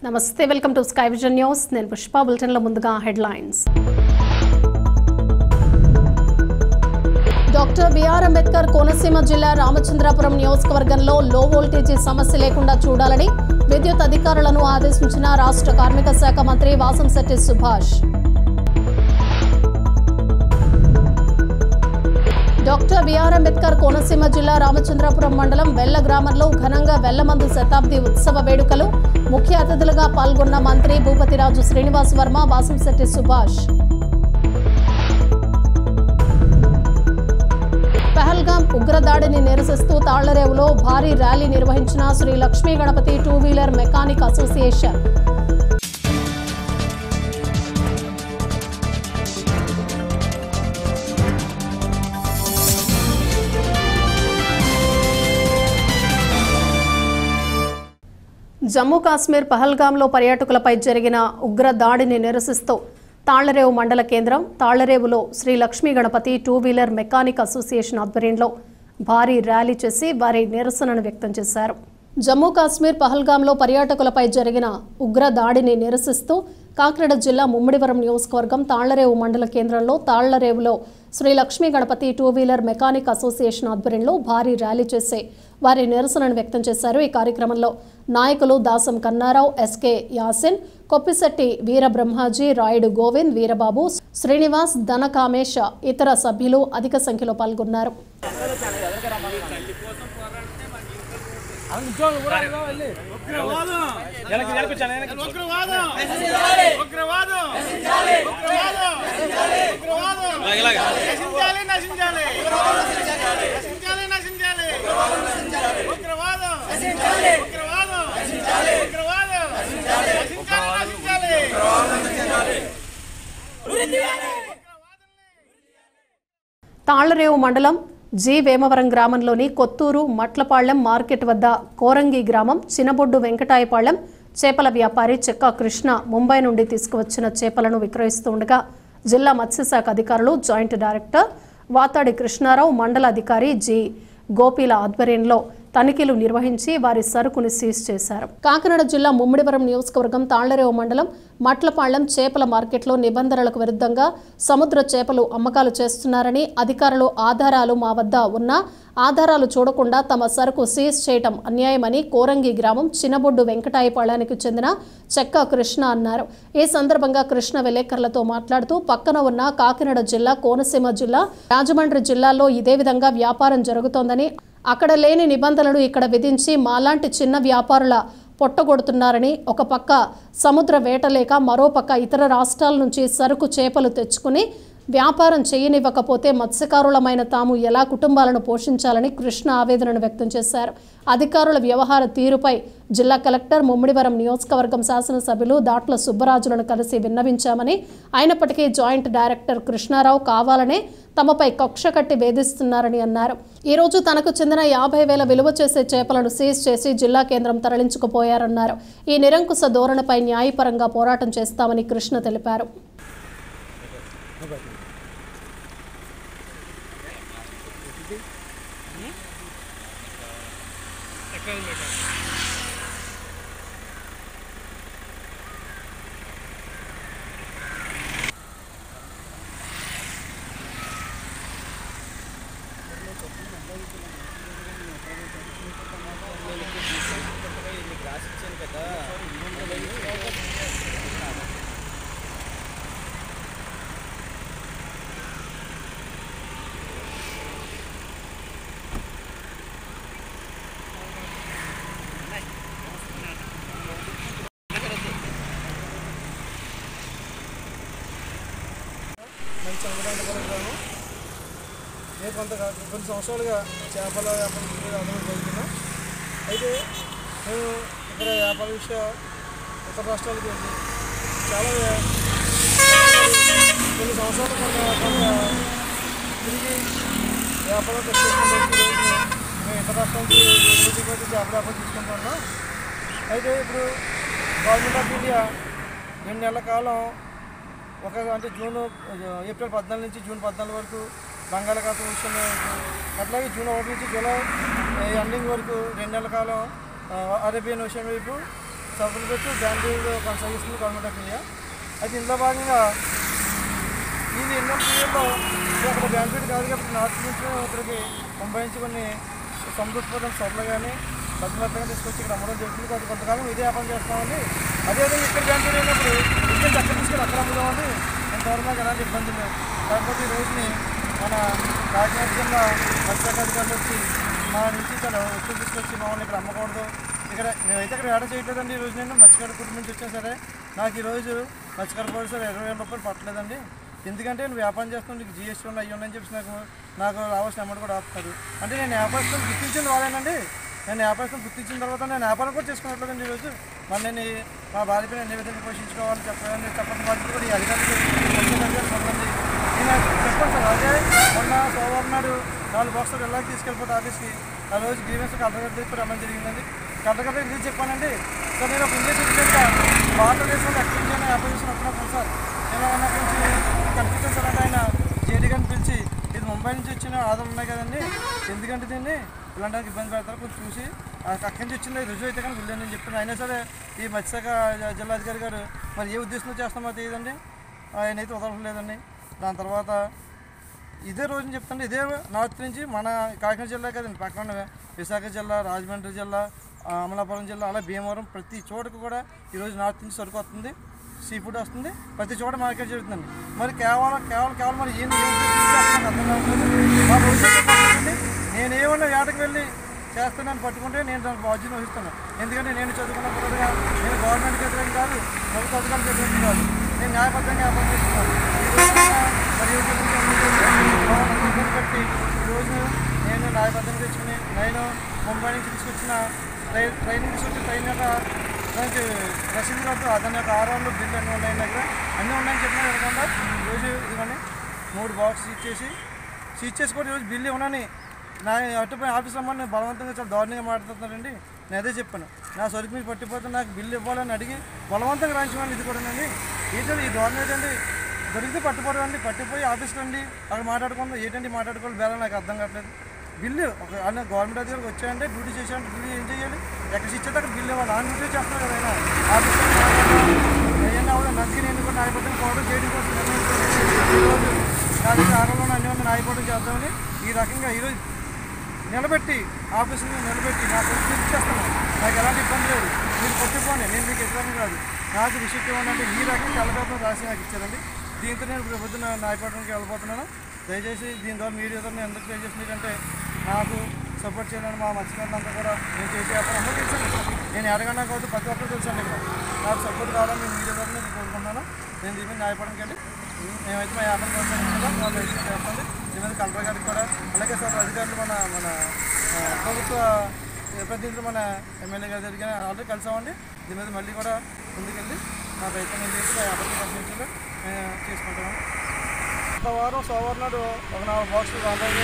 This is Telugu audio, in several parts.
నమస్తే welcome to sky vision news నేను పుష్ప బులెటిన్ లో ముందుగా headlines doctor B R Ambedkar Konaseema జిల్లా రామచంద్రాపురం నియోజకవర్గంలో లో వోల్టేజీ సమస్య లేకుండా చూడాలని విద్యుత్ అధికారులను ఆదేశించిన రాష్ట్ర కార్మిక శాఖ మంత్రి వాసంశెట్టి సుభాష్ డాక్టర్ బిఆర్ అంబేద్కర్ కోనసీమ జిల్లా రామచంద్రాపురం మండలం వెల్ల గ్రామంలో ఘనంగా వెల్లమందు శతాబ్ది ఉత్సవ వేడుకలు ముఖ్య అతిథులుగా పాల్గొన్న మంత్రి భూపతిరాజు శ్రీనివాస్ వర్మ వాసంశెట్టి సుభాష్ పహల్గాం ఉగ్రదాడిని నిరసిస్తూ తాళ్లరేవులో భారీ ర్యాలీ నిర్వహించిన Shri Lakshmi Ganapati two wheeler mechanic association Jammu Kashmir పహల్గాంలో పర్యాటకులపై జరిగిన ఉగ్ర దాడిని నిరసిస్తూ తాళ్లరేవు మండల కేంద్రం తాళ్లరేవులో Shri Lakshmi Ganapati two wheeler mechanic association ఆధ్వర్యంలో భారీ ర్యాలీ చేసి వారి నిరసనను వ్యక్తం చేశారు. జమ్మూ కాశ్మీర్ పహల్గాంలో పర్యాటకులపై జరిగిన ఉగ్ర దాడిని నిరసిస్తూ కాకినాడ జిల్లా ముమ్మిడివరం నియోజకవర్గం తాళ్లరేవు మండల కేంద్రంలో తాళ్లరేవులో Shri Lakshmi Ganapati two wheeler mechanic association ఆధ్వర్యంలో భారీ ర్యాలీ చేసి వారి నిరసనను వ్యక్తం చేశారు. ఈ కార్యక్రమంలో నాయకులు దాసం కన్నారావు, ఎస్కే యాసిన్, కొప్పిశెట్టి వీరబ్రహ్మాజీ, రాయుడు గోవింద్, వీరబాబు, శ్రీనివాస్, ధనకామేశ ఇతర సభ్యులు అధిక సంఖ్యలో పాల్గొన్నారు. తాళ్లరేవు మండలం జి వేమవరం గ్రామంలోని కొత్తూరు మట్లపాళ్లెం మార్కెట్ వద్ద కోరంగి గ్రామం చినబొడ్డు వెంకటాయపాళ్లెం చేపల వ్యాపారి చెక్క కృష్ణ ముంబై నుండి తీసుకువచ్చిన చేపలను విక్రయిస్తూ ఉండగా జిల్లా మత్స్యశాఖ అధికారులు జాయింట్ డైరెక్టర్ వాతాడి కృష్ణారావు, మండల అధికారి జి గోపీల ఆధ్వర్యంలో తనిఖీలు నిర్వహించి వారి సరుకుని సీజ్ చేశారు. కాకినాడ జిల్లా ముమ్మిడివరం నియోజకవర్గం తాళ్లరేవు మండలం మట్లపాళ్లెం చేపల మార్కెట్లో నిబంధనలకు విరుద్ధంగా సముద్ర చేపలు అమ్మకాలు చేస్తున్నారని అధికారులు ఆధారాలు మా వద్ద ఉన్న ఆధారాలు చూడకుండా తమ సరుకు సీజ్ చేయటం అన్యాయమని కోరంగి గ్రామం చినబొడ్డు వెంకటాయపాళ్యానికి చెందిన చెక్క కృష్ణ అన్నారు. ఈ సందర్భంగా కృష్ణ విలేకరులతో మాట్లాడుతూ పక్కన ఉన్న కాకినాడ జిల్లా, కోనసీమ జిల్లా, రాజమండ్రి జిల్లాల్లో ఇదే విధంగా వ్యాపారం జరుగుతోందని అక్కడ లేని నిబంధనలు ఇక్కడ విధించి మాలాంటి చిన్న వ్యాపారుల పొట్టగొడుతున్నారని, ఒక పక్క సముద్ర వేట లేక మరో పక్క ఇతర రాష్ట్రాల నుంచి సరుకు చేపలు తెచ్చుకుని వ్యాపారం చేయనివ్వకపోతే మత్స్యకారులమైన తాము ఎలా కుటుంబాలను పోషించాలని కృష్ణ ఆవేదనను వ్యక్తం చేశారు. అధికారుల వ్యవహార తీరుపై జిల్లా కలెక్టర్, ముమ్మిడివరం నియోజకవర్గం శాసనసభ్యులు దాట్ల సుబ్బరాజులను కలిసి విన్నవించామని, అయినప్పటికీ జాయింట్ డైరెక్టర్ కృష్ణారావు కావాలనే తమపై కక్ష కట్టి వేధిస్తున్నారని అన్నారు. ఈ రోజు తనకు చెందిన 50,000 విలువ చేసే చేపలను సీజ్ చేసి జిల్లా కేంద్రం తరలించుకుపోయారన్నారు. ఈ నిరంకుశ ధోరణిపై న్యాయపరంగా పోరాటం చేస్తామని కృష్ణ తెలిపారు. నేను కొన్ని సంవత్సరాలుగా చేపల వ్యాపారం జరుగుతున్నాం. అయితే మేము ఇక్కడ వ్యాపార విషయం ఇతర రాష్ట్రాలకు వెళ్ళి చాలా కొన్ని సంవత్సరాలు కొంత తిరిగి వ్యాపారం తెచ్చుకుంటే మేము ఇతర రాష్ట్రాలకి చేపల వ్యాపారం తీసుకుంటున్నాం. అయితే ఇప్పుడు గవర్నమెంట్ ఆఫ్ ఇండియా 2 నెలల కాలం అంటే ఏప్రిల్ 14 నుంచి జూన్ 14 వరకు బంగాళాఖాతం విషయంలో, అట్లాగే జూన్ 1 నుంచి జూలై ఎండింగ్ వరకు 2 నెలల కాలం అరేబియన్ ఓషన్ వైపు సరుకులు పెట్టి బ్యాండేజ్ కొనసాగిస్తుంది గవర్నమెంట్ ఆఫ్ ఇండియా. అయితే ఇందులో భాగంగా ఇది ఎన్నో పీరియడ్లో అక్కడ బ్యాండేజ్ కాదు కాబట్టి నార్త్ నుంచి ఇక్కడికి ముంబై నుంచి కొన్ని సముద్రపదం సొరలు కానీ బద్దలగా తీసుకొచ్చి ఇక్కడ అమ్మడం జరుగుతుంది. అది కొంతకాలం ఇదే వ్యాపారం చేస్తామండి. అదేవిధంగా ఇక్కడ బ్యాండేజ్ అయినప్పుడు ఇక్కడ అక్కడ తీసుకెళ్ళి అక్కడ అమ్ముదామండి. ఇంతవరకు ఎలాంటి ఇబ్బంది లేవు. కాకపోతే ఈ రోజుని మన కాకినాడ జిల్లా మత్స్యశాఖ అధికారులు వచ్చి మా నుంచి చాలా ఒత్తిడి తీసుకొచ్చి మమ్మల్ని ఇక్కడ అమ్మకూడదు, ఇక్కడ మేమైతే ఇక్కడ వేడ చేయట్లేదండి. ఈ రోజు నేను మత్స్యకార కుటుంబం నుంచి వచ్చాను సరే, నాకు ఈరోజు మత్స్యకార పోలీసు 20,000 రూపాయలు పట్టలేదండి. ఎందుకంటే నేను వ్యాపారం చేస్తాను, నీకు GST ఉన్నాయి అయ్యి ఉన్నాయని చెప్పి నాకు రావాల్సిన అమౌంట్ కూడా ఆపుతారు. అంటే నేను వ్యాపారస్తులు గుర్తించింది వాళ్ళేనండి. నేను వ్యాపారస్తులు గుర్తించిన తర్వాత నేను వ్యాపారం కూడా చేసుకున్నట్లేదండి. ఈరోజు మరి నేను మా భార్యపై ఎన్ని విధంగా పోషించుకోవాలని చెప్పండి బాధ్యత కూడా ఈ అధికారులు చెప్పండి. నేను చెప్పండి సార్. అదే మొన్న సోమవారం నాడు 4 బాక్సులు వెళ్ళాకి తీసుకెళ్ళిపోతే ఆఫీస్కి ఆ రోజు గ్రీవెన్స్ కలెక్టర్ గారి దగ్గర రమ్మని జరిగిందండి. కలెక్టర్ గారి దగ్గర చెప్పానండి సార్, నేను ఒక ఇంగ్లీష్ విధంగా భారతదేశంలో ఎక్కడి నుంచి వ్యాపారం చేసినప్పుడు సార్ నేను అన్నప్పటి నుంచి కనిపించాను సార్. అంటే ఆయన JD గారిని పిలిచి ఇది ముంబై నుంచి వచ్చిన ఆదాలు ఉన్నాయి కదండి, ఎందుకంటే దీన్ని ఇలాంటి ఇబ్బంది పెడతారు కొంచెం చూసి అక్కడి నుంచి వచ్చింది రుజువు అయితే కానీ వెళ్ళానని చెప్పాను. అయినా సరే ఈ మత్స్యశాఖ జిల్లాధికారి గారు మరి ఏ ఉద్దేశంలో చేస్తామో తెలియదండి, ఆయన అయితే వదలలేదండి. దాని తర్వాత ఇదే రోజుని చెప్తాండి, ఇదే నార్త్ నుంచి మన కాకినాడ జిల్లా కదండి, పక్కన విశాఖ జిల్లా, రాజమండ్రి జిల్లా, అమలాపురం జిల్లా, అలా భీమవరం ప్రతి చోటకు కూడా ఈరోజు నార్త్ నుంచి సరుకు వస్తుంది, సీ ఫుడ్ వస్తుంది, ప్రతి చోట మార్కెట్ జరుగుతుందండి. మరి కేవలం మరి ఏం అర్థం కావట్లేదు. మా భవిష్యత్తు నేను ఏమన్నా వేటకు వెళ్ళి చేస్తున్నాను పట్టుకుంటే నేను దానికి బాధ్యత వహిస్తున్నాను. ఎందుకంటే నేను చదువుకున్న పిల్లలుగా నేను గవర్నమెంట్కి వ్యతిరేకం కాదు, ప్రభుత్వ అధికారులకు వ్యతిరేకం కాదు, నేను న్యాయబద్ధంగా వ్యాపారం చేస్తున్నాను. బట్టి ఈరోజు నేను న్యాయబద్ధంగా తెచ్చుకుని నేను ముంబై నుంచి తీసుకొచ్చిన ట్రైనింగ్ తీసుకొచ్చిన ట్రైన్ యొక్క దానికి రసీదు కార్డు దాని యొక్క ఆర్ఆర్లు బిల్లు అన్నీ ఉన్నాయి దగ్గర అన్నీ ఉన్నాయని చెప్పినా వినకుండా ఈరోజు ఇదిగోండి 3 బాక్స్ సీజ్ చేసి కూడా ఈరోజు బిల్లు ఇవ్వనని నా అటుపై ఆఫీస్ అమ్మని బలవంతంగా చాలా దారుణంగా మాట్లాడుతున్నారండి. నేను అదే చెప్పాను, నా సరుకు మీకు పట్టిపోతే నాకు బిల్లు ఇవ్వాలని అడిగి బలవంతంగా రాయించమని ఇది కూడానండి. ఏంటంటే ఈ దారుణం ఏంటండి, దొరికితే పట్టుకోవడం అండి, పట్టిపోయి ఆఫీస్కి రండి అక్కడ మాట్లాడుకోండి. ఏంటంటే మాట్లాడుకోవాలి బేలా నాకు అర్థం కావట్లేదు. బిల్లు ఒక అన్న గవర్నమెంట్ అధికారికి వచ్చాయంటే డ్యూటీ చేసాయంటే డ్యూటీ ఏం చేయాలి, ఎక్కడ ఇచ్చేది అక్కడ బిల్లు ఇవ్వాలి. ఆ డ్యూటీ చేస్తున్నారు కదా ఆయన ఆఫీస్లో ఏమన్నా అవ్వదు. నదికి నేను కూడా న్యాయపడడం పోవడం చేయడం కోసం ఈరోజు నాకు ఆరోగ్యంలో అన్ని ఉన్న న్యాయపడడం చేద్దామని ఈ రకంగా ఈరోజు నిలబెట్టి ఆఫీసుని నిలబెట్టి నాకు ఇచ్చేస్తాను. నాకు ఎలాంటి ఇబ్బంది లేదు, మీరు కొట్టుకోండి, నేను మీకు ఎదురు కాదు, నాకు రిసిప్ట్ ఇవ్వండి. ఈ రకంగా కలపేపర్ రాసి నాకు ఇచ్చారండి. దీంతో నేను ఇప్పుడు పొద్దున్న న్యాయపడడానికి వెళ్ళిపోతున్నాను. దయచేసి దీని ద్వారా మీడియా ద్వారా నేను ఎందుకు తెలియజేసిందంటే నాకు సపోర్ట్ చేయాలని మా మత్స్యకారులంతా కూడా నేను చేసే వ్యాపారం అందరూ తెలుసండి. నేను అడగన్నా కాదు ప్రతి ఒక్కరు తెలుసండి. ఇక్కడ నాకు సపోర్ట్ కావాలని నేను మీడియా ద్వారా నేను కోరుకుంటున్నాను. నేను దీని మీద న్యాయపడడానికి వెళ్ళి మేమైతే మా వ్యాపారం కోసం వాళ్ళు చేస్తాండి. దీని మీద కలెక్టర్ గారికి కూడా అలాగే సార్ అధికారులు మన ప్రభుత్వ ప్రతినిధులు మన ఎమ్మెల్యే గారి దగ్గర ఆల్రెడీ కలిసామండి. దీని మీద మళ్ళీ కూడా ముందుకెళ్ళి మా ప్రయత్నం చేసి మా వ్యాపారం పరిశీలించి చేసుకుంటాము. గత వారం సోమవారం నాడు ఒక 4 బాక్సులు రాంబాబు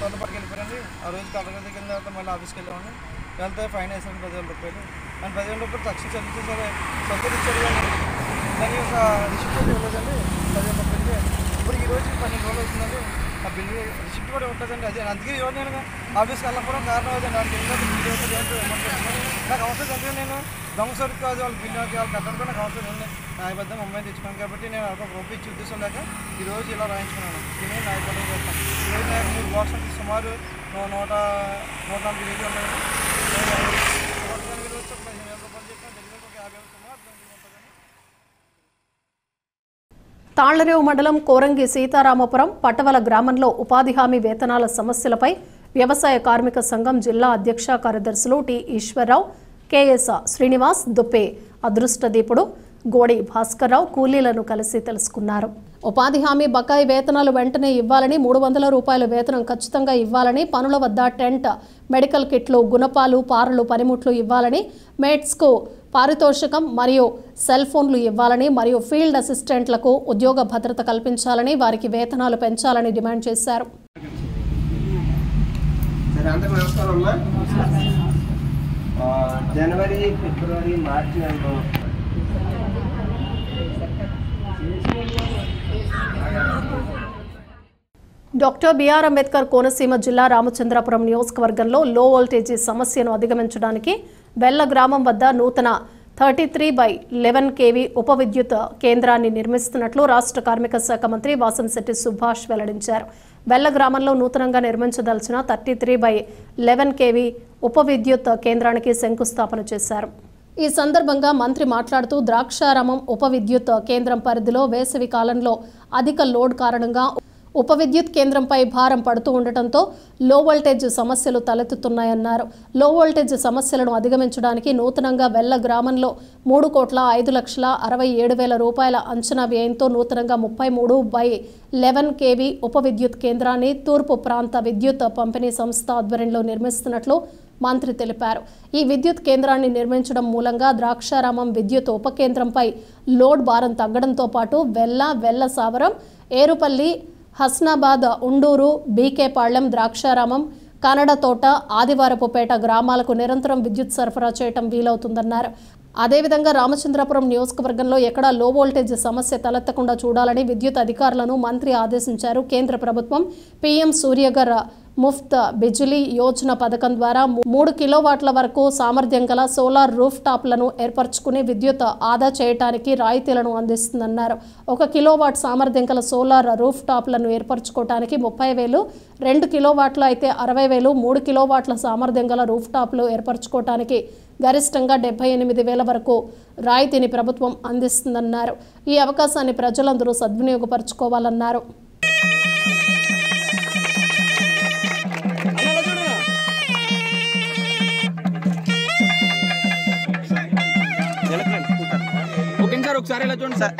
సొంతపడికి వెళ్ళిపోయారండి. ఆ రోజు కలెక్టర్ దగ్గర తర్వాత మళ్ళీ ఆఫీస్కి వెళ్ళామండి. వెళ్తే ఫైన్ వేసాను 10,000 రూపాయలు. అండ్ 10,000 రూపాయలు తక్షణ చెల్లించి సరే సొంత ఇచ్చారు కానీ దాని ఒక రిసిప్ట్ అయితే ఇవ్వలేదండి 10,000 రూపాయలకి. ఇప్పుడు ఈరోజు 12 రోజులు అవుతుందండి. ఆ బిల్లు రిసిప్ట్ కూడా ఉంటుందండి. అదే అందుకే ఈరోజు నేను ఆఫీస్కి వెళ్ళకపోవడం కారణం అదే. నాకు ఎందుకంటే బిల్లు నాకు అవసరం అంటే నేను దొంగ సరుకు కాదు, వాళ్ళు బిల్లు వాళ్ళు కట్టడం కూడా నాకు అవసరం ఉంది. న్యాయబద్ధం ముంబై తెచ్చుకున్నాను కాబట్టి నేను ఒక రూపాయి ఇచ్చే ఉద్దేశం లేక ఈరోజు ఇలా రాయించుకున్నాను. దీన్ని న్యాయబద్ధం చేస్తాను. ఈరోజు నాకు 3 బాక్సులు సుమారు 140 కేజీలు ఉన్నాయండి. 180 రూపాయలు చెప్పిన దగ్గర ఒక 50 సుమారు ఉంటుందండి. తాళ్లరేవు మండలం కోరంగి సీతారామపురం పట్టవల గ్రామంలో ఉపాధి హామీ వేతనాల సమస్యలపై వ్యవసాయ కార్మిక సంఘం జిల్లా అధ్యక్ష కార్యదర్శులు టి ఈశ్వరరావు, కెఎస్ శ్రీనివాస్, దుప్పే అదృష్టదీపుడు, గోడి భాస్కర్రావు కూలీలను కలిసి తెలుసుకున్నారు. ఉపాధి హామీ బకాయి వేతనాలు వెంటనే ఇవ్వాలని, 300 రూపాయల వేతనం ఖచ్చితంగా ఇవ్వాలని, పనుల వద్ద టెంట్, మెడికల్ కిట్లు, గుణపాలు, పారలు, పనిముట్లు ఇవ్వాలని, మేట్స్కు పారితోషికం మరియు సెల్ ఫోన్లు ఇవ్వాలని మరియు ఫీల్డ్ అసిస్టెంట్లకు ఉద్యోగ భద్రత కల్పించాలని, వారికి వేతనాలు పెంచాలని డిమాండ్ చేశారు. జనవరి, ఫిబ్రవరి, మార్చి నెలలో డాక్టర్ బిఆర్ అంబేద్కర్ కోనసీమ జిల్లా రామచంద్రపురం నియోజకవర్గంలో లో వోల్టేజీ సమస్యను అధిగమించడానికి వెల్ల గ్రామం వద్ద నూతన 33/11 kV ఉప విద్యుత్ కేంద్రాన్ని నిర్మిస్తున్నట్లు రాష్ట్ర కార్మిక శాఖ మంత్రి వాసంశెట్టి సుభాష్ వెల్లడించారు. వెల్ల గ్రామంలో నూతనంగా నిర్మించదలిచిన 33/11 kV ఉప విద్యుత్ కేంద్రానికి శంకుస్థాపన చేశారు. ఈ సందర్భంగా మంత్రి మాట్లాడుతూ ద్రాక్షారామం ఉప విద్యుత్ కేంద్రం పరిధిలో వేసవి కాలంలో అధిక లోడ్ కారణంగా ఉప విద్యుత్ కేంద్రంపై భారం పడుతూ ఉండటంతో లో వోల్టేజ్ సమస్యలు తలెత్తుతున్నాయన్నారు. లో వోల్టేజ్ సమస్యలను అధిగమించడానికి నూతనంగా వెల్ల గ్రామంలో 3,05,67,000 రూపాయల అంచనా వ్యయంతో నూతనంగా 33/11 kV ఉప విద్యుత్ కేంద్రాన్ని తూర్పు ప్రాంత విద్యుత్ పంపిణీ సంస్థ ఆధ్వర్యంలో నిర్మిస్తున్నట్లు మంత్రి తెలిపారు. ఈ విద్యుత్ కేంద్రాన్ని నిర్మించడం మూలంగా ద్రాక్షారామం విద్యుత్ ఉప కేంద్రంపై లోడ్ భారం తగ్గడంతో పాటు వెల్ల సావరం, ఏరుపల్లి, హస్నాబాద్, ఉండూరు, బీకేపాళ్లెం, ద్రాక్షారామం, కనడతోట, ఆదివారపుపేట గ్రామాలకు నిరంతరం విద్యుత్ సరఫరా చేయడం వీలవుతుందన్నారు. అదేవిధంగా రామచంద్రపురం నియోజకవర్గంలో ఎక్కడా లో వోల్టేజ్ సమస్య తలెత్తకుండా చూడాలని విద్యుత్ అధికారులను మంత్రి ఆదేశించారు. కేంద్ర ప్రభుత్వం పీఎం సూర్యఘర్ ముఫ్త్ బిజిలీ యోజన పథకం ద్వారా 3 కిలోవాట్ల వరకు సామర్థ్యం గల సోలార్ రూఫ్ టాప్లను ఏర్పరచుకుని విద్యుత్ ఆదా చేయడానికి రాయితీలను అందిస్తుందన్నారు. 1 కిలోవాట్ సామర్థ్యం గల సోలార్ రూఫ్ టాప్లను ఏర్పరచుకోవడానికి 30,000, 2 కిలోవాట్లు అయితే 60,000, 3 కిలోవాట్ల సామర్థ్యం గల రూఫ్ టాప్లు ఏర్పరచుకోవడానికి గరిష్టంగా 78,000 వరకు రాయితీని ప్రభుత్వం అందిస్తుందన్నారు. ఈ అవకాశాన్ని ప్రజలందరూ సద్వినియోగపరచుకోవాలన్నారు. ఒకసారి ఇలా చూడండి సార్.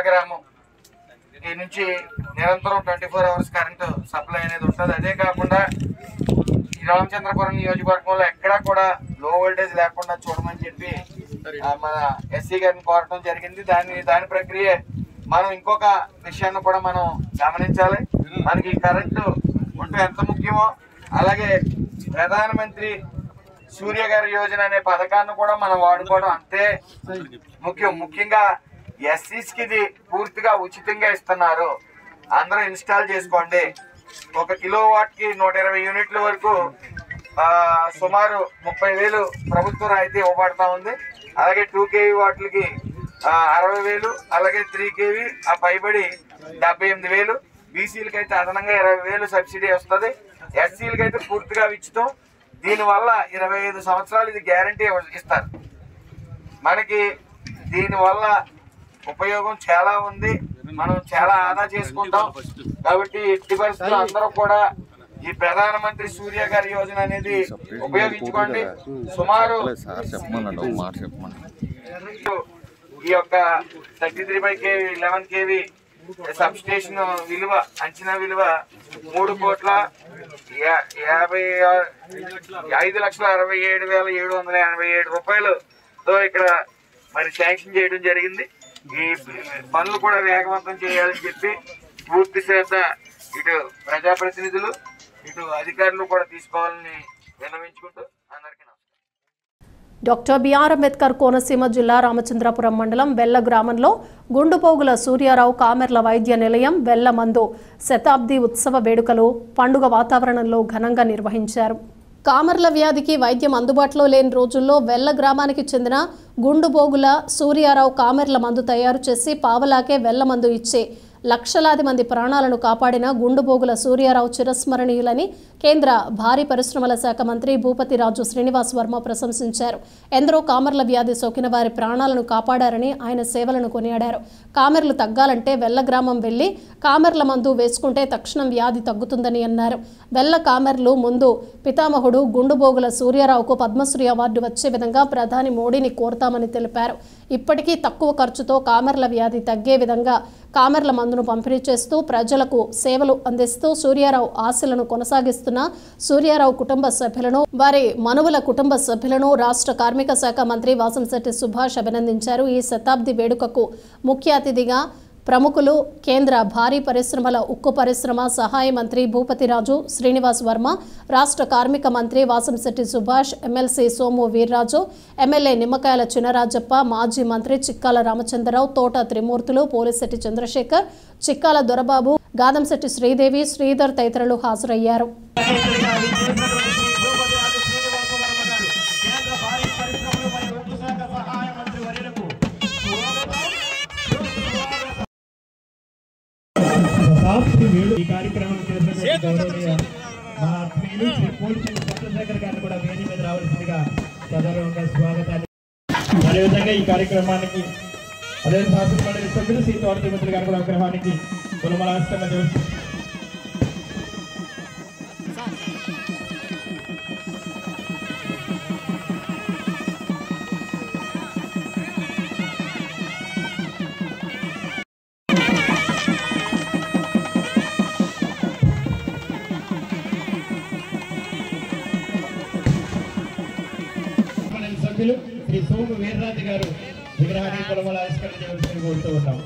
గ్రామం ఈ నుంచి నిరంతరం 24 hours కరెంటు సప్లై అనేది ఉంటుంది. అదే కాకుండా ఈ రామచంద్రపురం నియోజకవర్గంలో ఎక్కడా కూడా లో వోల్టేజ్ లేకుండా చూడమని చెప్పి మన ఎస్సీ గారిని కోరటం జరిగింది. దాని ప్రక్రియ మనం ఇంకొక విషయాన్ని కూడా మనం గమనించాలి. మనకి కరెంటు ఉంటే ఎంత ముఖ్యమో అలాగే ప్రధానమంత్రి సూర్యఘర్ యోజన అనే పథకాన్ని కూడా మనం వాడుకోవడం అంతే ముఖ్యం. ముఖ్యంగా ఎస్సీస్కి ఇది పూర్తిగా ఉచితంగా ఇస్తున్నారు. అందరూ ఇన్స్టాల్ చేసుకోండి. 1 కిలోవాట్కి 120 యూనిట్ల వరకు సుమారు 30,000 ప్రభుత్వ రాయితీ ఇవ్వబడతా ఉంది. అలాగే 2 kV వాట్లకి 60,000, అలాగే 3 kV ఆ పైబడి 78,000, బీసీలకి అయితే అదనంగా 20,000 సబ్సిడీ వస్తుంది. ఎస్సీలకి అయితే పూర్తిగా ఉచితం. దీనివల్ల 25 సంవత్సరాలు ఇది గ్యారంటీ ఇస్తారు. మనకి దీనివల్ల ఉపయోగం చాలా ఉంది. మనం చాలా ఆదా చేసుకుంటాం. కాబట్టి ఎట్టి పరిస్థితుల్లో అందరూ కూడా ఈ ప్రధానమంత్రి సూర్యఘర్ యోజన అనేది ఉపయోగించుకోండి. సుమారు ఈ యొక్క 33/11 kV సబ్ స్టేషన్ విలువ అంచనా విలువ 3,55,67,787 రూపాయలతో ఇక్కడ మరి శాంక్షన్ చేయడం జరిగింది. ఈ పనులు కూడా వేగవంతం చేయాలని చెప్పి పూర్తి శ్రద్ధ ఇటు ప్రజాప్రతినిధులు ఇటు అధికారులు కూడా తీసుకోవాలని విన్నవించుకుంటూ అందరికీ డాక్టర్ బిఆర్ అంబేద్కర్ కోనసీమ జిల్లా రామచంద్రపురం మండలం వెల్ల గ్రామంలో గుండుపోగుల సూర్యారావు కామెర్ల వైద్య నిలయం వెల్ల మందు శతాబ్ది ఉత్సవ వేడుకలు పండుగ వాతావరణంలో ఘనంగా నిర్వహించారు. కామెర్ల వ్యాధికి వైద్యం అందుబాటులో లేని రోజుల్లో వెల్ల గ్రామానికి చెందిన గుండుబోగుల సూర్యారావు కామెర్ల మందు తయారు చేసి పావలాకే వెల్ల మందు ఇచ్చే లక్షలాది మంది ప్రాణాలను కాపాడిన గుండుబోగుల సూర్యారావు చిరస్మరణీయులని కేంద్ర భారీ పరిశ్రమల శాఖ మంత్రి భూపతిరాజు శ్రీనివాస్ వర్మ ప్రశంసించారు. ఎందరో కామెర్ల వ్యాధి సోకిన వారి ప్రాణాలను కాపాడారని ఆయన సేవలను కొనియాడారు. కామెర్లు తగ్గాలంటే వెల్ల గ్రామం వెళ్లి కామెర్ల మందు వేసుకుంటే తక్షణం వ్యాధి తగ్గుతుందని అన్నారు. వెల్ల కామెర్లు ముందు పితామహుడు గుండుబోగుల సూర్యారావుకు పద్మశ్రీ అవార్డు వచ్చే విధంగా ప్రధాని మోడీని కోరుతామని తెలిపారు. ఇప్పటికీ తక్కువ ఖర్చుతో కామెర్ల వ్యాధి తగ్గే విధంగా కామెర్ల మందును పంపిణీ చేస్తూ ప్రజలకు సేవలు అందిస్తూ సూర్యారావు ఆశలను కొనసాగిస్తున్న సూర్యారావు కుటుంబ సభ్యులను వారి మనువుల కుటుంబ సభ్యులను రాష్ట్ర కార్మిక శాఖ మంత్రి వాసంశెట్టి సుభాష్ అభినందించారు. ఈ శతాబ్ది వేడుకకు ముఖ్య అతిథిగా ప్రముఖులు కేంద్ర భారీ పరిశ్రమల ఉక్కు పరిశ్రమ సహాయ మంత్రి భూపతిరాజు శ్రీనివాస్ వర్మ, రాష్ట్ర కార్మిక మంత్రి వాసంశెట్టి సుభాష్, ఎమ్మెల్సీ సోము వీర్రాజు, ఎమ్మెల్యే నిమ్మకాయల చినరాజప్ప, మాజీ మంత్రి చిక్కాల రామచంద్రరావు, తోట త్రిమూర్తులు, పోలిశెట్టి చంద్రశేఖర్, చిక్కాల దొరబాబు, గాదంశెట్టి శ్రీదేవి, శ్రీధర్ తదితరులు హాజరయ్యారు. ఈ కార్యక్రమం మా ఆత్మీయులు శ్రీ పోలిశెట్టి చంద్రశేఖర్ గారిని కూడా వేది మీద రావాల్సిందిగా సదరంగా స్వాగతాన్ని. అదేవిధంగా ఈ కార్యక్రమానికి అదే శాసన మండలి సభ్యులు శ్రీ తోట తిరుమతి గారి కూడా విగ్రహానికి కులమలాష్టమ సభ్యులు శ్రీ సోము వీర్రాజు గారు విగ్రహాన్ని కులమల ఆవిష్కరణ చేయవలసింది కోరుతూ ఉన్నాం.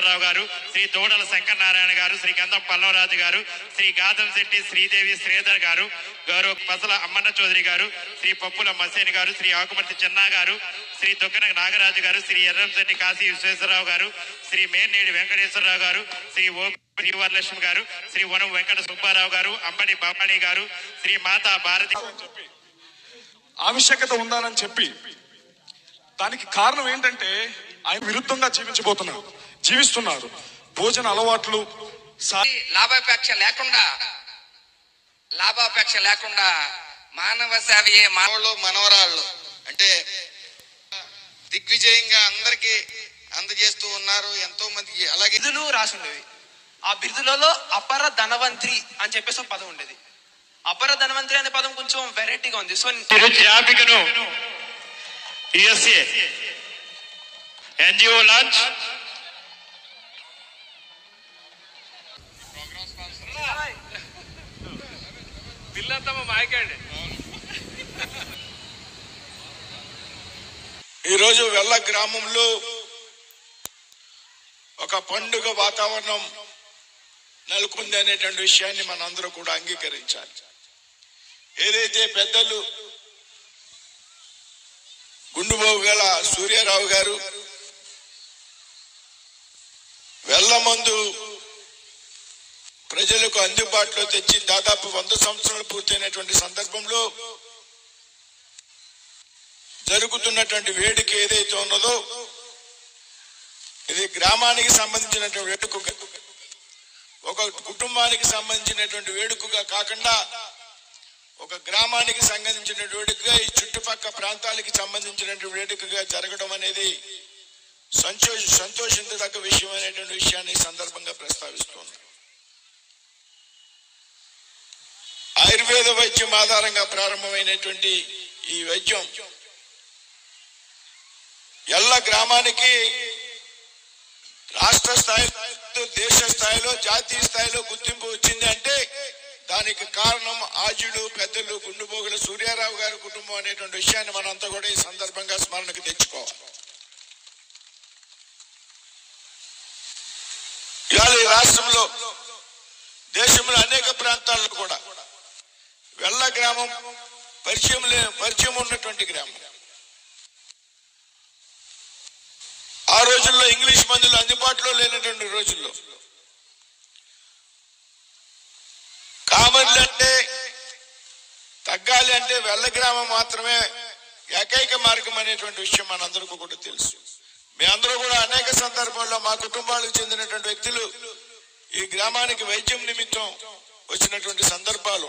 రావు గారు, శ్రీ తోడల శంకర నారాయణ గారు, శ్రీ గంధం పల్లవరాజు గారు, శ్రీ గాదంశెట్టి శ్రీదేవి శ్రీధర్ గారు, గౌరవ పసల అమ్మన్న చౌదరి గారు, శ్రీ పప్పుల మసేని గారు, శ్రీ ఆకుమర్తి చెన్నా గారు, శ్రీ దొగ్గన నాగరాజు గారు, శ్రీ ఎర్రంశెట్టి కాశీ విశ్వేశ్వరరావు గారు, శ్రీ మేనేడి వెంకటేశ్వరరావు గారు, శ్రీ శ్రీవరలక్ష్మి గారు, శ్రీ వనం వెంకట సుబ్బారావు గారు, అంబడి బాబాణి గారు, శ్రీ మాతా భారతి ఆవశ్యకత ఉండాలని చెప్పి దానికి కారణం ఏంటంటే ఆయన విరుద్ధంగా జీవిస్తున్నారు. భోజన అలవాట్లు లాభాపేక్ష లేకుండా మానవ సేవయే మనవరాళ్ళు అంటే దిగ్విజయంగా అందరికీ అందజేస్తూ ఉన్నారు. ఎంతో మందికి అలాగే బిరుదులు రాసి ఉండేవి. ఆ బిరుదులలో అపర ధనవంత్రి అని చెప్పేసి ఒక పదం ఉండేది. అపర ధనవంత్రి అనే పదం కొంచెం వెరైటీగా ఉంది. సో జాబికను ఎన్జిఓ లాంచ్ ఈరోజు వెల్ల గ్రామంలో ఒక పండుగ వాతావరణం నెలకొంది అనేటువంటి విషయాన్ని మనందరూ కూడా అంగీకరించాలి. ఏదైతే పెద్దలు గుండుబోగుల సూర్యారావు గారు వెల్లమందు ప్రజలకు అందుబాటులో తెచ్చి దాదాపు 100 సంవత్సరాలు పూర్తయినటువంటి సందర్భంలో జరుగుతున్నటువంటి వేడుక ఏదైతే ఉన్నదో ఇది గ్రామానికి సంబంధించినటువంటి వేడుక, ఒక కుటుంబానికి సంబంధించినటువంటి వేడుకగా కాకుండా ఒక గ్రామానికి సంబంధించిన వేడుకగా ఈ చుట్టుపక్కల ప్రాంతాలకు సంబంధించినటువంటి వేడుకగా జరగడం అనేది సంతోషించదగ్గ విషయం అనేటువంటి విషయాన్ని సందర్భంగా ప్రస్తావిస్తున్నాను. ఆయుర్వేద వైద్యం ఆధారంగా ప్రారంభమైనటువంటి ఈ వైద్యం ఎల్ల గ్రామానికి రాష్ట్ర స్థాయిలో, దేశ స్థాయిలో, జాతీయ స్థాయిలో గుర్తింపు వచ్చింది అంటే దానికి కారణం ఆజుడు పెద్దలు గుండుబోగుల సూర్యారావు గారి కుటుంబం అనేటువంటి విషయాన్ని మనంతా కూడా ఈ సందర్భంగా స్మరణకు తెచ్చుకోవాలి. ఇవాళ ఈ రాష్ట్రంలో, దేశంలో అనేక ప్రాంతాల్లో కూడా వెల్ల గ్రామం పరిచయం ఉన్నటువంటి గ్రామం. ఆ రోజుల్లో ఇంగ్లీష్ మందులు అందుబాటులో లేనటువంటి రోజుల్లో కామన్లు అంటే తగ్గాలి అంటే వెల్ల గ్రామం మాత్రమే ఏకైక మార్గం అనేటువంటి విషయం మనందరికీ కూడా తెలుసు. మీ అందరూ కూడా అనేక సందర్భాల్లో మా కుటుంబాలకు చెందినటువంటి వ్యక్తులు ఈ గ్రామానికి వైద్యం నిమిత్తం వచ్చినటువంటి సందర్భాలు.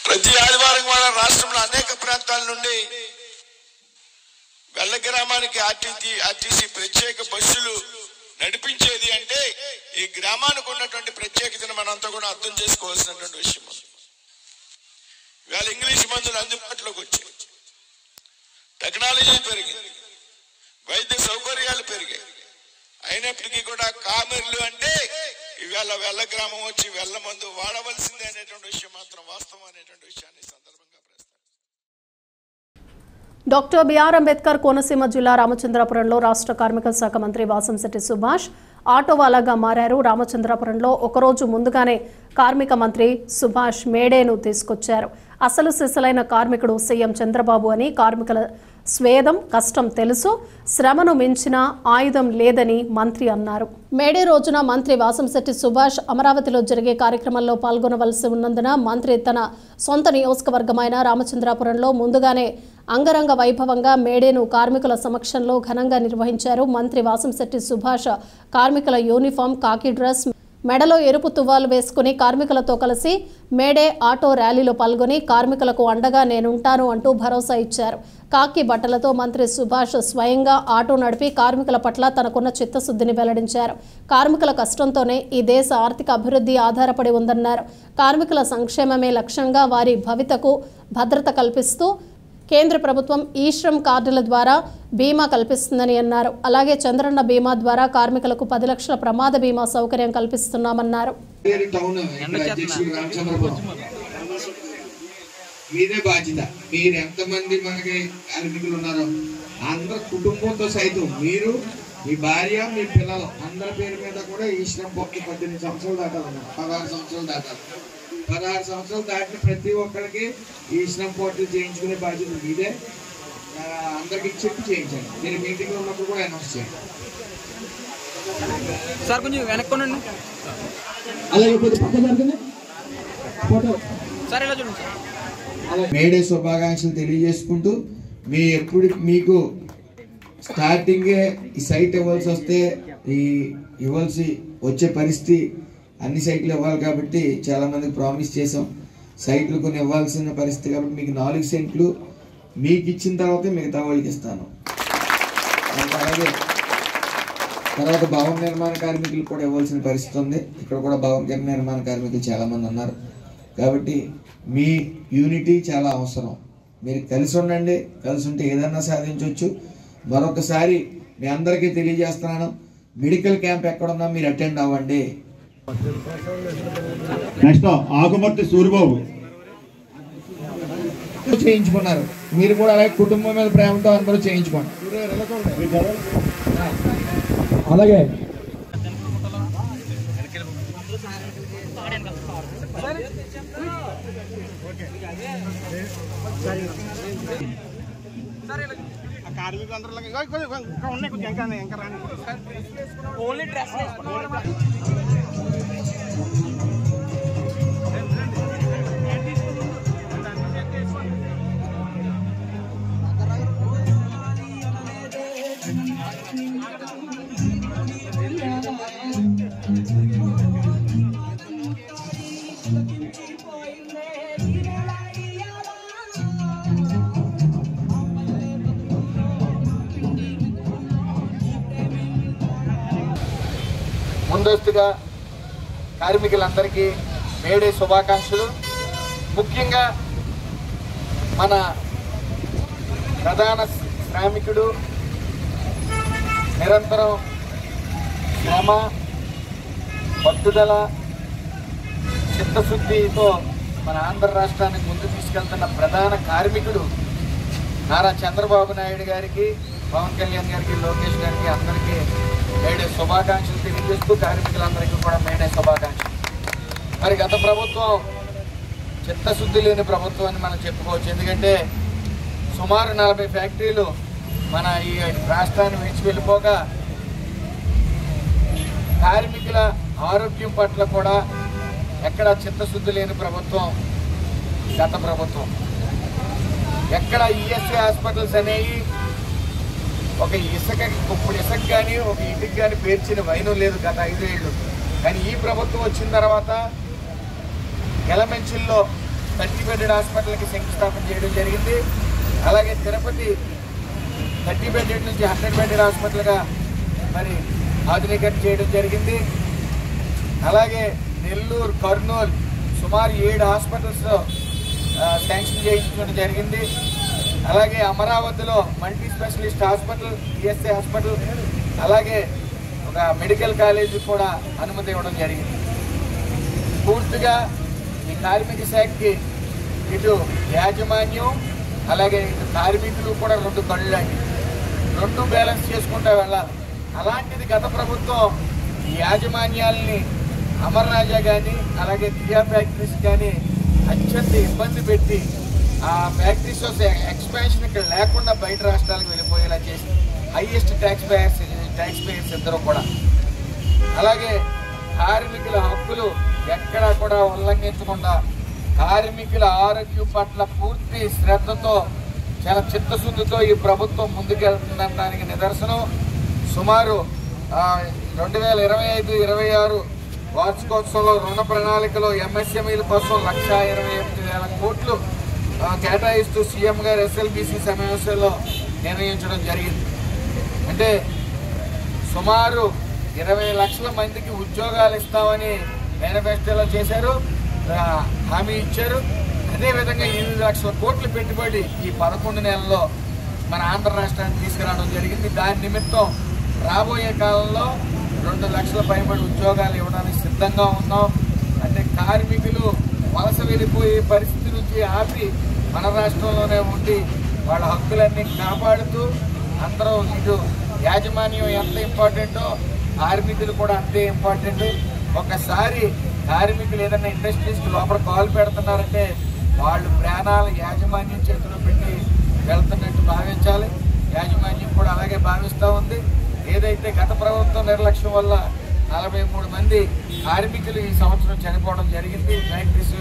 ప్రతి ఆదివారం కూడా రాష్ట్రంలో అనేక ప్రాంతాల నుండి వెల్ల గ్రామానికి ఆర్టీసీ ప్రత్యేక బస్సులు నడిపించేది అంటే ఈ గ్రామానికి ఉన్నటువంటి ప్రత్యేకతను మనంతా కూడా అర్థం చేసుకోవాల్సినటువంటి విషయం. ఇవాళ ఇంగ్లీష్ మందులు అందుబాటులోకి వచ్చాయి, టెక్నాలజీ పెరిగింది, వైద్య సౌకర్యాలు పెరిగాయి. అయినప్పటికీ కూడా కామెర్లు అంటే ఇవాళ వెల్ల గ్రామం వచ్చి వెల్ల మందు వాడవలసిందే అనేటువంటి విషయం మాత్రం వాస్తవం అనేటువంటి విషయాన్ని సందర్భంగా ప్రస్తావిస్తాను. డాక్టర్ బిఆర్ అంబేద్కర్ కోనసీమ జిల్లా రామచంద్రాపురంలో రాష్ట్ర కార్మిక శాఖ మంత్రి వాసంశెట్టి సుభాష్ ఆటోవాలాగా మారారు. రామచంద్రాపురంలో ఒకరోజు ముందుగానే కార్మిక మంత్రి సుభాష్ మేడేను తీసుకొచ్చారు. అసలు సిసలైన కార్మికుడు సీఎం చంద్రబాబు అని, కార్మికుల స్వేదం కష్టం తెలుసు, శ్రమను మించిన ఆయుధం లేదని మంత్రి అన్నారు. మేడే రోజున మంత్రి వాసంశెట్టి సుభాష్ అమరావతిలో జరిగే కార్యక్రమంలో పాల్గొనవలసి ఉన్నందున మంత్రి తన సొంత నియోజకవర్గమైన రామచంద్రాపురంలో ముందుగానే అంగరంగ వైభవంగా మేడేను కార్మికుల సమక్షంలో ఘనంగా నిర్వహించారు. మంత్రి వాసంశెట్టి సుభాష్ కార్మికుల యూనిఫామ్, కాకి డ్రెస్, మెడలో ఎరుపు తువ్వాలు వేసుకుని కార్మికులతో కలిసి మేడే ఆటో ర్యాలీలో పాల్గొని కార్మికులకు అండగా నేనుంటాను అంటూ భరోసా ఇచ్చారు. కాకి బట్టలతో మంత్రి సుభాష్ స్వయంగా ఆటో నడిపి కార్మికుల పట్ల తనకున్న చిత్తశుద్ధిని వెల్లడించారు. కార్మికుల కష్టంతోనే ఈ దేశ ఆర్థిక అభివృద్ధి ఆధారపడి ఉందన్నారు. కార్మికుల సంక్షేమమే లక్ష్యంగా వారి భవితకు భద్రత కల్పిస్తూ కేంద్ర ప్రభుత్వం ఈ-శ్రమ్ కార్డుల ద్వారా బీమా కల్పిస్తుందని అన్నారు. అలాగే చంద్రన్న బీమా ద్వారా కార్మికులకు 10 లక్షల ప్రమాద బీమా సౌకర్యం కల్పిస్తున్నామన్నారు. మీదే బాధ్యత. మీరు ఎంతమంది మనకి కార్మికులు ఉన్నారో అందరు కుటుంబంతో సైతం మీరు, మీ భార్య, మీ పిల్లలు అందరి పేరు మీద కూడా ఈ-శ్రమ్ పోర్టల్ 18 సంవత్సరాలు దాటాలన్నారు, 16 సంవత్సరాలు దాటాలి. 16 సంవత్సరాలు దాటిన ప్రతి ఒక్కరికి ఈ-శ్రమ్ పోర్టల్ చేయించుకునే బాధ్యత మీదే. అందరికి చెప్పి చేయించండి. మీరు మీటింగ్ లో ఉన్నప్పుడు కూడా అనౌన్స్ చేయండి. సార్ కొంచెం వెనక్కోనండి. మేడే శుభాకాంక్షలు తెలియజేసుకుంటూ మీకు స్టార్టింగే ఈ సైట్ ఇవ్వాల్సి వస్తే వచ్చే పరిస్థితి అన్ని సైట్లు ఇవ్వాలి కాబట్టి చాలా మందికి ప్రామిస్ చేసాం. సైట్లు కొన్ని ఇవ్వాల్సిన పరిస్థితి కాబట్టి మీకు 4 సెంట్లు మీకు ఇచ్చిన తర్వాత మిగతా వాళ్ళకి ఇస్తాను. అలాగే తర్వాత భవన నిర్మాణ కార్మికులు కూడా ఇవ్వాల్సిన పరిస్థితి ఉంది. ఇక్కడ కూడా భవన నిర్మాణ కార్మికులు చాలా మంది ఉన్నారు కాబట్టి మీ యూనిటీ చాలా అవసరం. మీరు కలిసి ఉండండి, కలిసి ఉంటే ఏదన్నా సాధించవచ్చు. మరొకసారి మీ అందరికీ తెలియజేస్తున్నాను, మెడికల్ క్యాంప్ ఎక్కడున్నా మీరు అటెండ్ అవ్వండి. నెక్స్ట్ ఆకుమర్తి సూరిబాబు చేయించుకున్నారు. మీరు కూడా అలాగే కుటుంబం మీద ప్రేమతో అందరూ చేయించుకోండి. అలాగే ఓన్లీ డ్రెస్ ముందస్తుగా కార్మికులందరికీ మేడే శుభాకాంక్షలు. ముఖ్యంగా మన ప్రధాన శ్రామికుడు నిరంతరం శ్రమ, పట్టుదల, చిత్తశుద్ధితో మన ఆంధ్ర రాష్ట్రానికి ముందు తీసుకెళ్తున్న ప్రధాన కార్మికుడు నారా చంద్రబాబు నాయుడు గారికి, పవన్ కళ్యాణ్ గారికి, లోకేష్ గారికి అందరికీ మేడే శుభాకాంక్షలు తెలియజేస్తూ కార్మికులందరికీ కూడా మేడే శుభాకాంక్షలు. మరి గత ప్రభుత్వం చిత్తశుద్ధి లేని ప్రభుత్వం అని మనం చెప్పుకోవచ్చు. ఎందుకంటే సుమారు 40 ఫ్యాక్టరీలు మన ఈ రాష్ట్రాన్ని విడిచి వెళ్ళిపోగా కార్మికుల ఆరోగ్యం పట్ల కూడా ఎక్కడ చిత్తశుద్ధి లేని ప్రభుత్వం గత ప్రభుత్వం. ఎక్కడ ఈఎస్ఐ హాస్పిటల్స్ అనేవి ఒక ఇప్పుడు ఇసుక కానీ ఒక ఇంటికి కానీ పేర్చిన వైనం లేదు గత 5 ఏళ్ళు. కానీ ఈ ప్రభుత్వం వచ్చిన తర్వాత ఎలమెంచిల్లో 30 బెడెడ్ హాస్పిటల్కి శంకుస్థాపన చేయడం జరిగింది. అలాగే తిరుపతి 30 బెడెడ్ నుంచి 100 బెడెడ్ హాస్పిటల్గా మరి ఆధునీకరణ చేయడం జరిగింది. అలాగే నెల్లూరు, కర్నూలు సుమారు 7 హాస్పిటల్స్ శాంక్షన్ చేయించడం జరిగింది. అలాగే అమరావతిలో multi specialist hospital, ESI hospital, అలాగే ఒక మెడికల్ కాలేజీ కూడా అనుమతి ఇవ్వడం జరిగింది. పూర్తిగా ఈ కార్మిక శాఖకి ఇటు యాజమాన్యం అలాగే ఇటు కార్మికులు కూడా 2 కళ్ళు లాంటి 2 బ్యాలెన్స్ చేసుకుంటూ వెళ్ళాలి. అలాంటిది గత ప్రభుత్వం ఈ యాజమాన్యాలని అమర్ రాజా కానీ అలాగే కియా ఫ్యాక్టరీస్ కానీ అత్యంత ఇబ్బంది పెట్టి ఆ ఫ్యాక్టరీస్ ఎక్స్పాన్షన్ ఇక్కడ లేకుండా బయట రాష్ట్రాలకు వెళ్ళిపోయేలా చేసి హైయెస్ట్ ట్యాక్స్ పేయర్స్ ఇద్దరు కూడా. అలాగే కార్మికుల హక్కులు ఎక్కడా కూడా ఉల్లంఘించకుండా కార్మికుల ఆరోగ్యం పట్ల పూర్తి శ్రద్ధతో చాలా చిత్తశుద్ధితో ఈ ప్రభుత్వం ముందుకెళ్తుందనడానికి నిదర్శనం. సుమారు 2025-26 వార్షికోత్సవంలో రుణ ప్రణాళికలో ఎంఎస్ఎంఈల కోసం 1,28,000 కోట్లు కేటాయిస్తూ సీఎం గారు ఎస్ఎల్బీసీ సమావేశంలో నిర్ణయించడం జరిగింది. అంటే సుమారు 20 లక్షల మందికి ఉద్యోగాలు ఇస్తామని మేనిఫెస్టోలో చేశారు, హామీ ఇచ్చారు. అదేవిధంగా 8 లక్షల కోట్ల పెట్టుబడి ఈ 11 నెలల్లో మన ఆంధ్ర రాష్ట్రానికి తీసుకురావడం జరిగింది. దాని నిమిత్తం రాబోయే కాలంలో 2 లక్షల పైబడి ఉద్యోగాలు ఇవ్వడానికి సిద్ధంగా ఉన్నాం. అంటే కార్మికులు వలస వెళ్ళిపోయే పరిస్థితి నుంచి ఆపి మన రాష్ట్రంలోనే ఉండి వాళ్ళ హక్కులన్నీ కాపాడుతూ అందరూ ఇటు యాజమాన్యం ఎంత ఇంపార్టెంటో కార్మికులు కూడా అంతే ఇంపార్టెంట్. ఒకసారి కార్మికులు ఏదైనా ఇండస్ట్రీస్కి లోపల కాలు పెడుతున్నారంటే వాళ్ళు ప్రాణాలు యాజమాన్యం చేతిలో పెట్టి వెళ్తున్నట్టు భావించాలి. యాజమాన్యం కూడా అలాగే భావిస్తూ ఉంది. ఏదైతే గత ప్రభుత్వం నిర్లక్ష్యం వల్ల 43 మంది కార్మికులు ఈ సంవత్సరం చనిపోవడం జరిగింది ఫ్యాక్టరీస్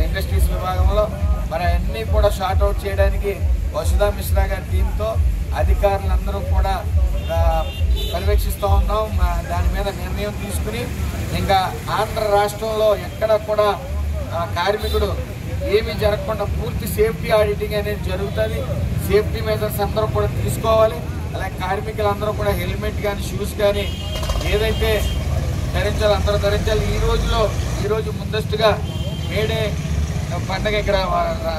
ఇండస్ట్రీస్ విభాగంలో. మరి అన్నీ కూడా షార్ట్ అవుట్ చేయడానికి వసుధా మిశ్రా గారి టీంతో అధికారులందరూ కూడా పర్యవేక్షిస్తూ ఉన్నాం. దాని మీద నిర్ణయం తీసుకుని ఇంకా ఆంధ్ర రాష్ట్రంలో ఎక్కడ కూడా కార్మికుడు ఏమీ జరగకుండా పూర్తి సేఫ్టీ ఆడిటింగ్ అనేది జరుగుతుంది. సేఫ్టీ మెజర్స్ అందరూ కూడా తీసుకోవాలి. అలాగే కార్మికులందరూ కూడా హెల్మెట్ కానీ షూస్ కానీ ఏదైతే ధరించాలో అందరూ ధరించాలి. ఈరోజు ముందస్తుగా మేడే పండుగ ఇక్కడ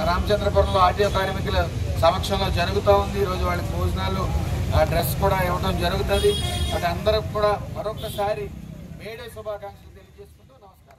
రామచంద్రపురంలో ఆర్టీఓ కార్మికుల సమక్షంలో జరుగుతూ ఉంది. ఈరోజు వాళ్ళకి భోజనాలు డ్రెస్ కూడా ఇవ్వడం జరుగుతుంది. అది అందరూ కూడా మరొకసారి మేడే శుభాకాంక్షలు తెలియజేసుకుంటూ నమస్కారం.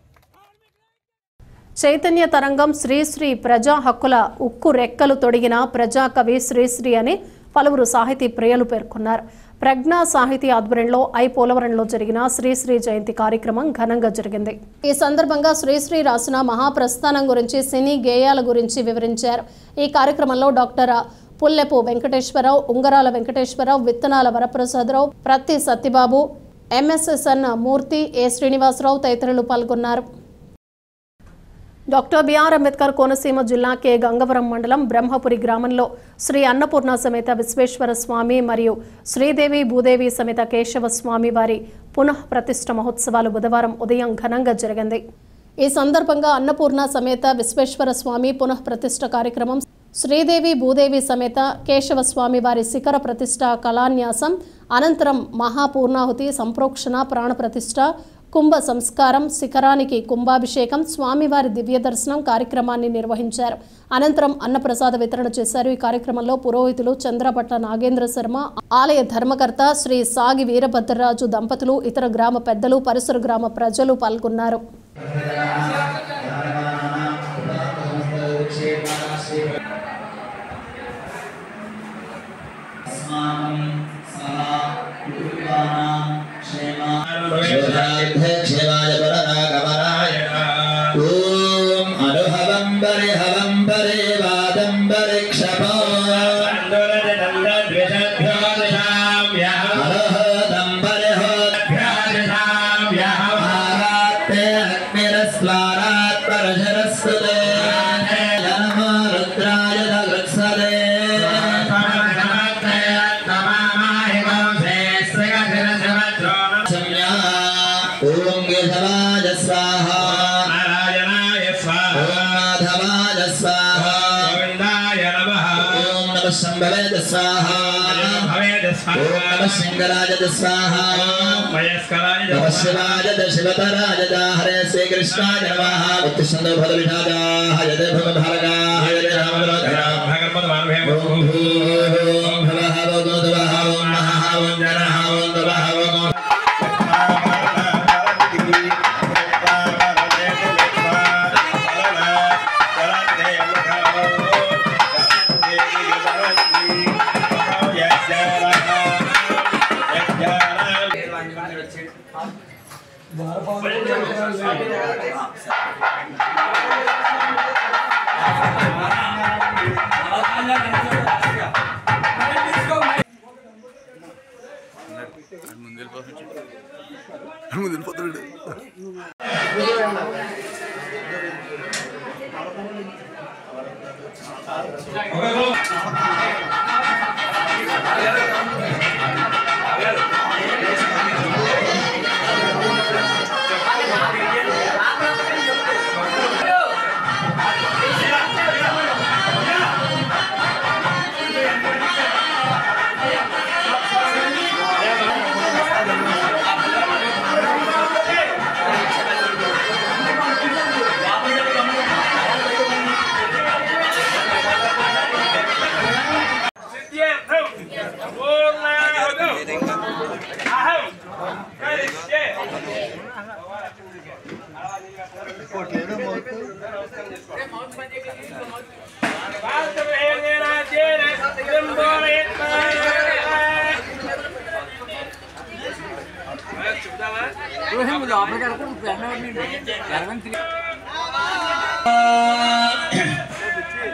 చైతన్య తరంగం శ్రీశ్రీ ప్రజా హక్కుల ఉక్కు రెక్కలు తొడిగిన ప్రజాకవి శ్రీశ్రీ అని పలువురు సాహితీ ప్రియులు పేర్కొన్నారు. ప్రజ్ఞా సాహితీ ఆధ్వర్యంలో పోలవరంలో జరిగిన శ్రీశ్రీ జయంతి కార్యక్రమం ఘనంగా జరిగింది. ఈ సందర్భంగా శ్రీశ్రీ రాసిన మహాప్రస్థానం గురించి, సినీ గేయాల గురించి వివరించారు. ఈ కార్యక్రమంలో డాక్టర్ పుల్లెపు వెంకటేశ్వరరావు, ఉంగరాల వెంకటేశ్వరరావు, విత్తనాల వరప్రసాదరావు, ప్రత్తి సత్యబాబు, ఎంఎస్ఎస్ఎన్ మూర్తి, ఏ శ్రీనివాసరావు తదితరులు పాల్గొన్నారు. డాక్టర్ బిఆర్ అంబేద్కర్ కోనసీమ జిల్లా కె గంగవరం మండలం బ్రహ్మపురి గ్రామంలో శ్రీ అన్నపూర్ణ సమేత విశ్వేశ్వర స్వామి మరియు శ్రీదేవి భూదేవి సమేత కేశవ స్వామి వారి పునః ప్రతిష్ఠ మహోత్సవాలు బుధవారం ఉదయం ఘనంగా జరిగింది. ఈ సందర్భంగా అన్నపూర్ణ సమేత విశ్వేశ్వర స్వామి పునః ప్రతిష్ఠ కార్యక్రమం, శ్రీదేవి భూదేవి సమేత కేశవ స్వామి వారి శిఖర ప్రతిష్ఠ కళాన్యాసం, అనంతరం మహాపూర్ణాహుతి, సంప్రోక్షణ, ప్రాణ ప్రతిష్ఠ, కుంభ సంస్కారం, శిఖరానికి కుంభాభిషేకం, స్వామివారి దివ్య దర్శనం కార్యక్రమాన్ని నిర్వహించారు. అనంతరం అన్నప్రసాద వితరణ చేశారు. ఈ కార్యక్రమంలో పురోహితులు చంద్రపట్ల నాగేంద్ర శర్మ, ఆలయ ధర్మకర్త శ్రీ సాగి వీరభద్రరాజు దంపతులు, ఇతర గ్రామ పెద్దలు, పరిసర గ్రామ ప్రజలు పాల్గొన్నారు. రుద్రాయ शंभवेद स्वाहा ओम नमः सिंहराज स्वाहा नमः शिवाय शिवतराज हरे श्री कृष्णाय नमः उत्तिष्ठन्तो भद्रविषाजा हरे भवभागा हरे रामराजा भगवत मानवे ओम भवः भगवतः ओम महः ओम जनः ओम तवः ओम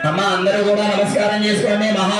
అమ్మ అందరూ కూడా నమస్కారం చేసుకోండి మహా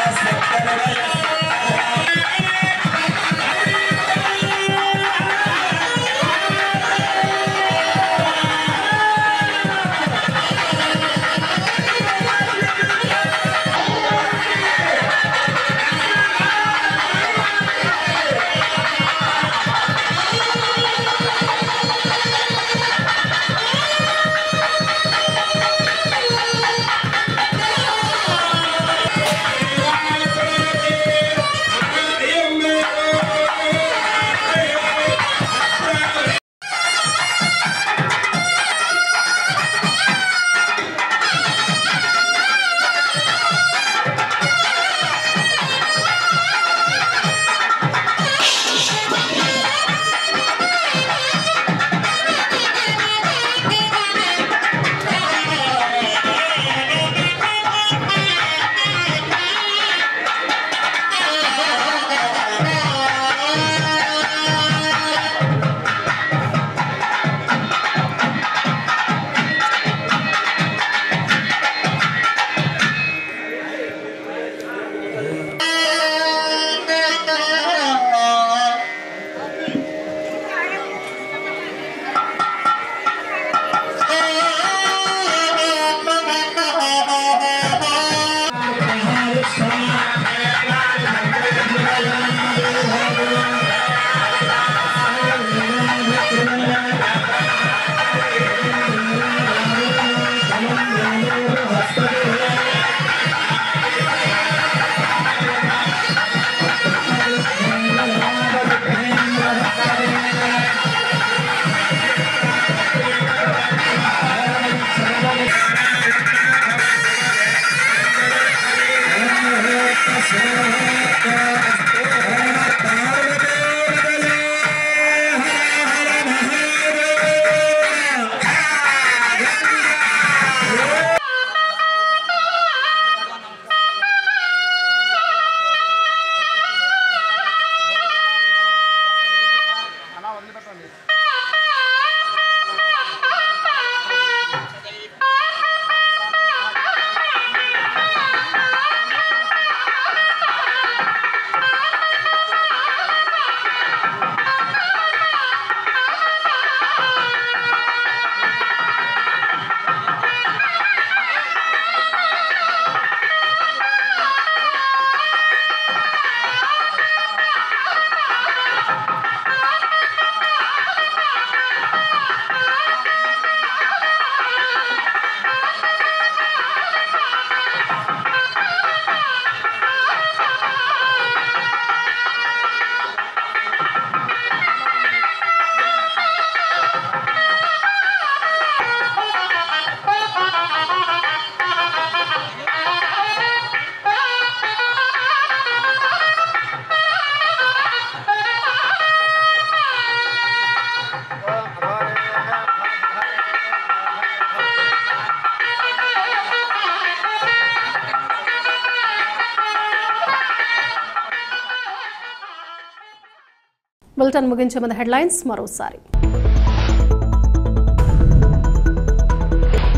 బులెటిన్ ముగించే ముందు హెడ్లైన్స్ మరోసారి.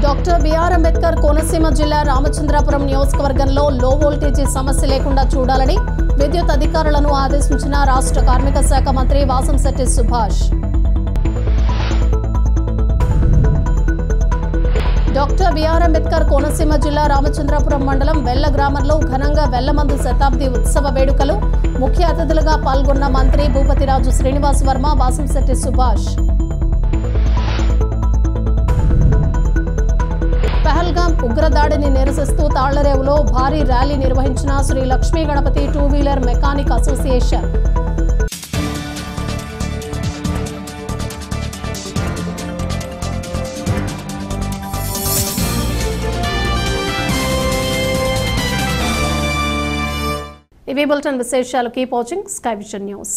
డాక్టర్ బిఆర్ అంబేద్కర్ కోనసీమ జిల్లా రామచంద్రాపురం నియోజకవర్గంలో లో వోల్టేజీ సమస్య లేకుండా చూడాలని విద్యుత్ అధికారులను ఆదేశించిన రాష్ట్ర కార్మిక శాఖ మంత్రి వాసంశెట్టి సుభాష్. డాక్టర్ బిఆర్ అంబేద్కర్ కోనసీమ జిల్లా రామచంద్రాపురం మండలం వెల్ల గ్రామంలో ఘనంగా వెల్లమందు శతాబ్ది ఉత్సవ వేడుకలు. ముఖ్య అతిథులుగా పాల్గొన్న మంత్రి భూపతిరాజు శ్రీనివాస్ వర్మ, వాసంశెట్టి సుభాష్. పహల్గాం ఉగ్రదాడిని నిరసిస్తూ తాళ్లరేవులో భారీ ర్యాలీ నిర్వహించిన శ్రీ లక్ష్మీ గణపతి 2-వీలర్ మెకానిక్ అసోసియేషన్. ఇవి బులెటిన్ విశేషాలు. Keep watching sky vision news.